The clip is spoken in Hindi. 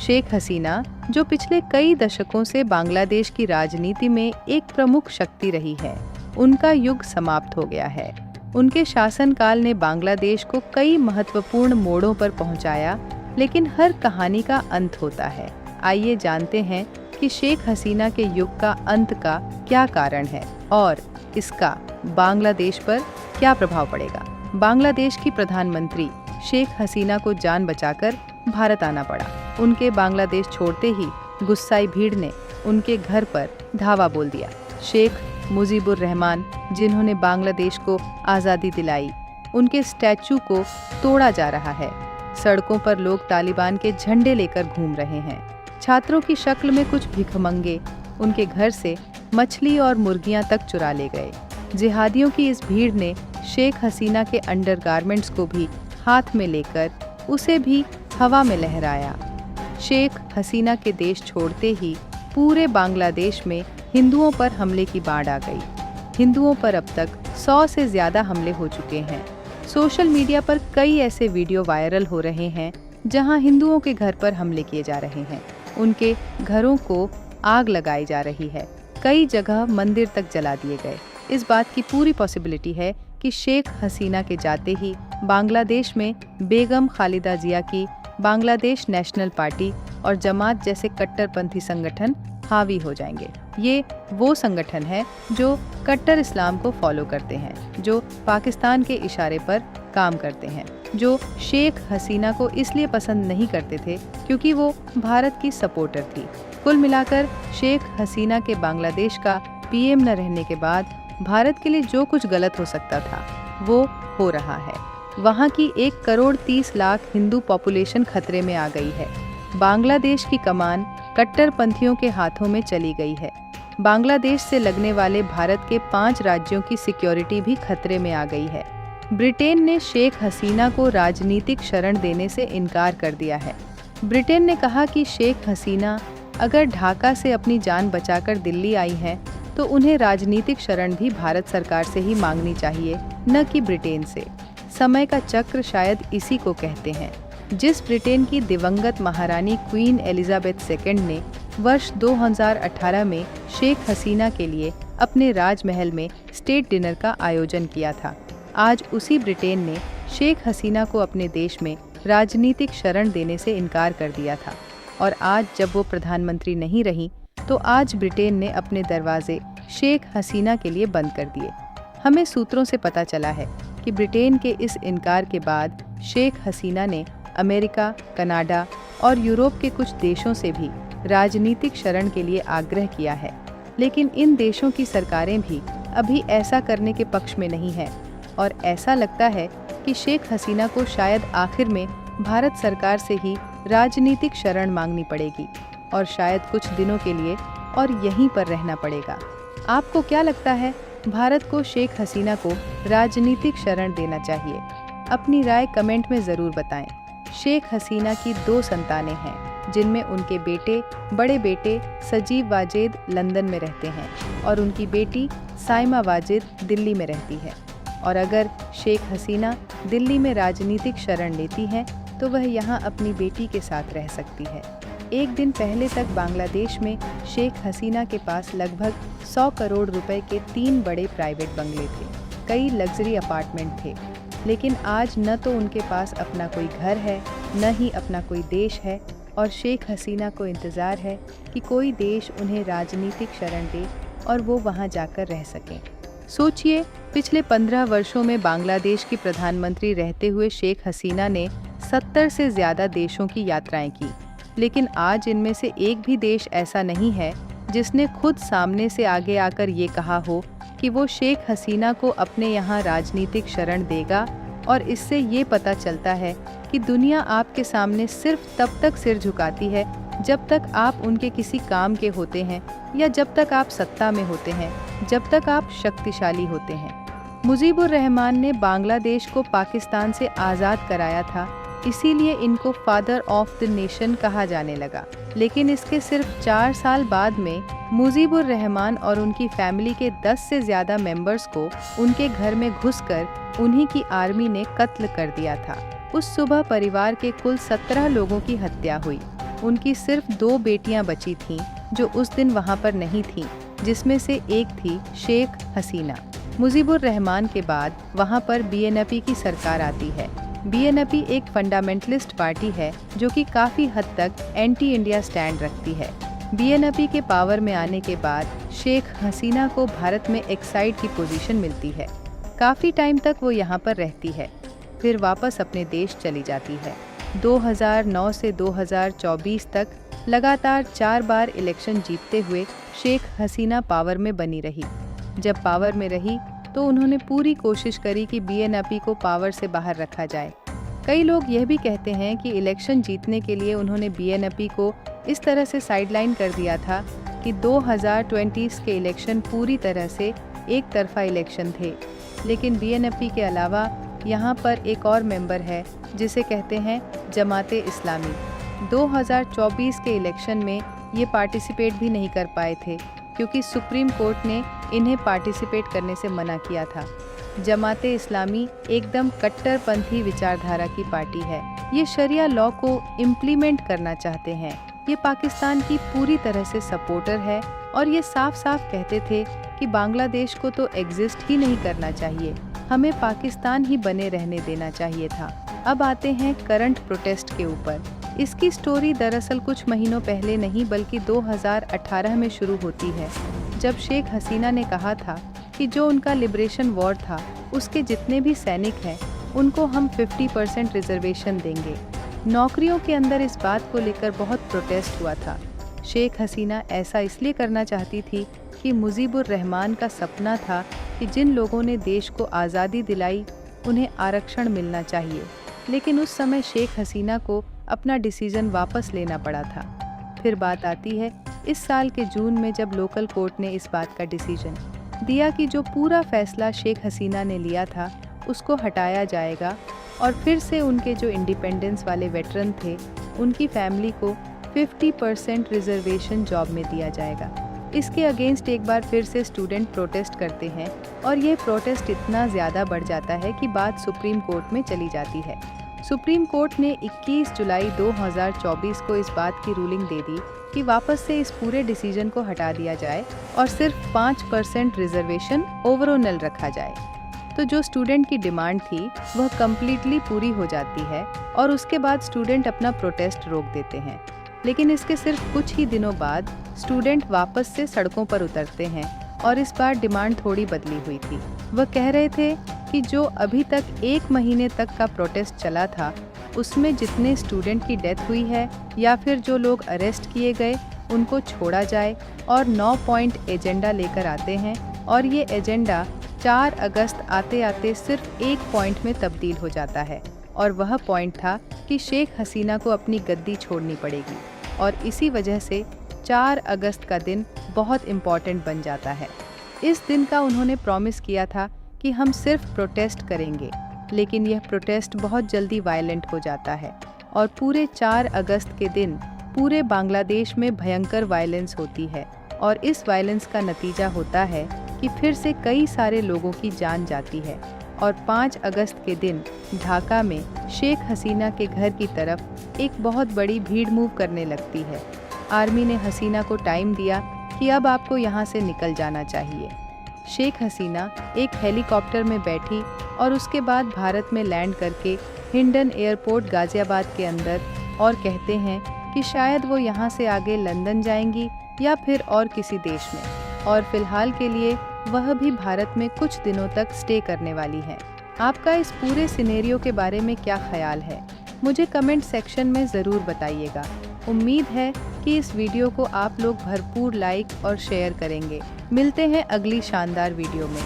शेख हसीना, जो पिछले कई दशकों से बांग्लादेश की राजनीति में एक प्रमुख शक्ति रही है, उनका युग समाप्त हो गया है। उनके शासनकाल ने बांग्लादेश को कई महत्वपूर्ण मोड़ों पर पहुंचाया, लेकिन हर कहानी का अंत होता है। आइए जानते हैं कि शेख हसीना के युग का अंत का क्या कारण है और इसका बांग्लादेश पर क्या प्रभाव पड़ेगा। बांग्लादेश की प्रधानमंत्री शेख हसीना को जान बचाकर भारत आना पड़ा। उनके बांग्लादेश छोड़ते ही गुस्साई भीड़ ने उनके घर पर धावा बोल दिया। शेख मुजीबुर रहमान, जिन्होंने बांग्लादेश को आज़ादी दिलाई, उनके स्टैचू को तोड़ा जा रहा है। सड़कों पर लोग तालिबान के झंडे लेकर घूम रहे हैं। छात्रों की शक्ल में कुछ भिखमंगे उनके घर से मछली और मुर्गियां तक चुरा ले गए। जिहादियों की इस भीड़ ने शेख हसीना के अंडरगारमेंट्स को भी हाथ में लेकर उसे भी हवा में लहराया। शेख हसीना के देश छोड़ते ही पूरे बांग्लादेश में हिंदुओं पर हमले की बाढ़ आ गई। हिंदुओं पर अब तक 100 से ज़्यादा हमले हो चुके हैं। सोशल मीडिया पर कई ऐसे वीडियो वायरल हो रहे हैं जहां हिंदुओं के घर पर हमले किए जा रहे हैं। उनके घरों को आग लगाई जा रही है। कई जगह मंदिर तक जला दिए गए। इस बात की पूरी पॉसिबिलिटी है कि शेख हसीना के जाते ही बांग्लादेश में बेगम खालिदा जिया की बांग्लादेश नेशनल पार्टी और जमात जैसे कट्टरपंथी संगठन हावी हो जाएंगे। ये वो संगठन है जो कट्टर इस्लाम को फॉलो करते हैं, जो पाकिस्तान के इशारे पर काम करते हैं, जो शेख हसीना को इसलिए पसंद नहीं करते थे क्योंकि वो भारत की सपोर्टर थी। कुल मिलाकर शेख हसीना के बांग्लादेश का पीएम न रहने के बाद भारत के लिए जो कुछ गलत हो सकता था वो हो रहा है। वहाँ की 1,30,00,000 हिंदू पॉपुलेशन खतरे में आ गई है। बांग्लादेश की कमान कट्टरपंथियों के हाथों में चली गई है। बांग्लादेश से लगने वाले भारत के 5 राज्यों की सिक्योरिटी भी खतरे में आ गई है। ब्रिटेन ने शेख हसीना को राजनीतिक शरण देने से इनकार कर दिया है। ब्रिटेन ने कहा कि शेख हसीना अगर ढाका से अपनी जान बचाकर दिल्ली आई हैं, तो उन्हें राजनीतिक शरण भी भारत सरकार से ही मांगनी चाहिए, न कि ब्रिटेन से। समय का चक्र शायद इसी को कहते हैं। जिस ब्रिटेन की दिवंगत महारानी क्वीन एलिजाबेथ II ने वर्ष 2018 में शेख हसीना के लिए अपने राजमहल में स्टेट डिनर का आयोजन किया था, आज उसी ब्रिटेन ने शेख हसीना को अपने देश में राजनीतिक शरण देने से इनकार कर दिया था। और आज जब वो प्रधानमंत्री नहीं रही, तो आज ब्रिटेन ने अपने दरवाजे शेख हसीना के लिए बंद कर दिए। हमें सूत्रों से पता चला है कि ब्रिटेन के इस इनकार के बाद शेख हसीना ने अमेरिका, कनाडा और यूरोप के कुछ देशों से भी राजनीतिक शरण के लिए आग्रह किया है, लेकिन इन देशों की सरकारें भी अभी ऐसा करने के पक्ष में नहीं है और ऐसा लगता है कि शेख हसीना को शायद आखिर में भारत सरकार से ही राजनीतिक शरण मांगनी पड़ेगी और शायद कुछ दिनों के लिए और यहीं पर रहना पड़ेगा। आपको क्या लगता है, भारत को शेख हसीना को राजनीतिक शरण देना चाहिए? अपनी राय कमेंट में ज़रूर बताएं। शेख हसीना की 2 संतानें हैं, जिनमें उनके बड़े बेटे सजीव वाजेद लंदन में रहते हैं और उनकी बेटी साइमा वाजेद दिल्ली में रहती है। और अगर शेख हसीना दिल्ली में राजनीतिक शरण लेती हैं, तो वह यहाँ अपनी बेटी के साथ रह सकती है। एक दिन पहले तक बांग्लादेश में शेख हसीना के पास लगभग 100 करोड़ रुपए के 3 बड़े प्राइवेट बंगले थे, कई लग्जरी अपार्टमेंट थे, लेकिन आज न तो उनके पास अपना कोई घर है, न ही अपना कोई देश है और शेख हसीना को इंतज़ार है कि कोई देश उन्हें राजनीतिक शरण दे और वो वहाँ जाकर रह सकें। सोचिए, पिछले 15 वर्षों में बांग्लादेश की प्रधानमंत्री रहते हुए शेख हसीना ने 70 से ज़्यादा देशों की यात्राएं की, लेकिन आज इनमें से एक भी देश ऐसा नहीं है जिसने खुद सामने से आगे आकर ये कहा हो कि वो शेख हसीना को अपने यहाँ राजनीतिक शरण देगा। और इससे ये पता चलता है कि दुनिया आपके सामने सिर्फ तब तक सिर झुकाती है जब तक आप उनके किसी काम के होते हैं या जब तक आप सत्ता में होते हैं, जब तक आप शक्तिशाली होते हैं। मुजीबुर रहमान ने बांग्लादेश को पाकिस्तान से आज़ाद कराया था, इसीलिए इनको फादर ऑफ द नेशन कहा जाने लगा। लेकिन इसके सिर्फ 4 साल बाद में मुजीबुर रहमान और उनकी फैमिली के 10 से ज़्यादा मेंबर्स को उनके घर में घुसकर उन्हीं की आर्मी ने कत्ल कर दिया था। उस सुबह परिवार के कुल 17 लोगों की हत्या हुई। उनकी सिर्फ 2 बेटियां बची थीं जो उस दिन वहां पर नहीं थीं, जिसमें से एक थी शेख हसीना। मुजीबुर रहमान के बाद वहां पर बीएनपी की सरकार आती है। बीएनपी एक फंडामेंटलिस्ट पार्टी है जो कि काफ़ी हद तक एंटी इंडिया स्टैंड रखती है। बीएनपी के पावर में आने के बाद शेख हसीना को भारत में एक्साइड की पोजीशन मिलती है। काफ़ी टाइम तक वो यहाँ पर रहती है, फिर वापस अपने देश चली जाती है। 2009 से 2024 तक लगातार 4 बार इलेक्शन जीतते हुए शेख हसीना पावर में बनी रही। जब पावर में रही तो उन्होंने पूरी कोशिश करी कि बीएनपी को पावर से बाहर रखा जाए। कई लोग यह भी कहते हैं कि इलेक्शन जीतने के लिए उन्होंने बीएनपी को इस तरह से साइडलाइन कर दिया था कि 2020 के इलेक्शन पूरी तरह से एक तरफा इलेक्शन थे। लेकिन बीएनपी के अलावा यहाँ पर एक और मेंबर है जिसे कहते हैं जमाते इस्लामी। 2024 के इलेक्शन में ये पार्टिसिपेट भी नहीं कर पाए थे क्योंकि सुप्रीम कोर्ट ने इन्हें पार्टिसिपेट करने से मना किया था। जमाते इस्लामी एकदम कट्टरपंथी विचारधारा की पार्टी है। ये शरिया लॉ को इम्प्लीमेंट करना चाहते हैं। ये पाकिस्तान की पूरी तरह से सपोर्टर है और ये साफ साफ कहते थे कि बांग्लादेश को तो एग्जिस्ट ही नहीं करना चाहिए, हमें पाकिस्तान ही बने रहने देना चाहिए था। अब आते हैं करंट प्रोटेस्ट के ऊपर। इसकी स्टोरी दरअसल कुछ महीनों पहले नहीं बल्कि 2018 में शुरू होती है, जब शेख हसीना ने कहा था कि जो उनका लिबरेशन वॉर था उसके जितने भी सैनिक हैं उनको हम 50% रिजर्वेशन देंगे। नौकरियों के अंदर इस बात को लेकर बहुत प्रोटेस्ट हुआ था। शेख हसीना ऐसा इसलिए करना चाहती थी कि मुजीबुर रहमान का सपना था कि जिन लोगों ने देश को आज़ादी दिलाई उन्हें आरक्षण मिलना चाहिए। लेकिन उस समय शेख हसीना को अपना डिसीजन वापस लेना पड़ा था। फिर बात आती है इस साल के जून में जब लोकल कोर्ट ने इस बात का डिसीजन दिया कि जो पूरा फैसला शेख हसीना ने लिया था उसको हटाया जाएगा और फिर से उनके जो इंडिपेंडेंस वाले वेटरन थे उनकी फैमिली को 50% रिजर्वेशन जॉब में दिया जाएगा। इसके अगेंस्ट एक बार फिर से स्टूडेंट प्रोटेस्ट करते हैं और ये प्रोटेस्ट इतना ज़्यादा बढ़ जाता है कि बात सुप्रीम कोर्ट में चली जाती है। सुप्रीम कोर्ट ने 21 जुलाई 2024 को इस बात की रूलिंग दे दी कि वापस से इस पूरे डिसीजन को हटा दिया जाए और सिर्फ 5% रिजर्वेशन ओवरऑल रखा जाए। तो जो स्टूडेंट की डिमांड थी वह कम्प्लीटली पूरी हो जाती है और उसके बाद स्टूडेंट अपना प्रोटेस्ट रोक देते हैं। लेकिन इसके सिर्फ कुछ ही दिनों बाद स्टूडेंट वापस से सड़कों पर उतरते हैं और इस बार डिमांड थोड़ी बदली हुई थी। वह कह रहे थे कि जो अभी तक 1 महीने तक का प्रोटेस्ट चला था उसमें जितने स्टूडेंट की डेथ हुई है या फिर जो लोग अरेस्ट किए गए उनको छोड़ा जाए और 9 पॉइंट एजेंडा लेकर आते हैं और ये एजेंडा 4 अगस्त आते आते सिर्फ 1 पॉइंट में तब्दील हो जाता है और वह पॉइंट था कि शेख हसीना को अपनी गद्दी छोड़नी पड़ेगी और इसी वजह से 4 अगस्त का दिन बहुत इम्पॉर्टेंट बन जाता है। इस दिन का उन्होंने प्रॉमिस किया था कि हम सिर्फ प्रोटेस्ट करेंगे, लेकिन यह प्रोटेस्ट बहुत जल्दी वायलेंट हो जाता है और पूरे 4 अगस्त के दिन पूरे बांग्लादेश में भयंकर वायलेंस होती है और इस वायलेंस का नतीजा होता है कि फिर से कई सारे लोगों की जान जाती है और 5 अगस्त के दिन ढाका में शेख हसीना के घर की तरफ एक बहुत बड़ी भीड़ मूव करने लगती है। आर्मी ने हसीना को टाइम दिया कि अब आपको यहाँ से निकल जाना चाहिए। शेख हसीना एक हेलीकॉप्टर में बैठी और उसके बाद भारत में लैंड करके हिंडन एयरपोर्ट गाजियाबाद के अंदर और कहते हैं कि शायद वो यहाँ से आगे लंदन जाएंगी या फिर और किसी देश में और फिलहाल के लिए वह भी भारत में कुछ दिनों तक स्टे करने वाली है। आपका इस पूरे सिनेरियो के बारे में क्या ख्याल है? मुझे कमेंट सेक्शन में ज़रूर बताइएगा। उम्मीद है कि इस वीडियो को आप लोग भरपूर लाइक और शेयर करेंगे। मिलते हैं अगली शानदार वीडियो में।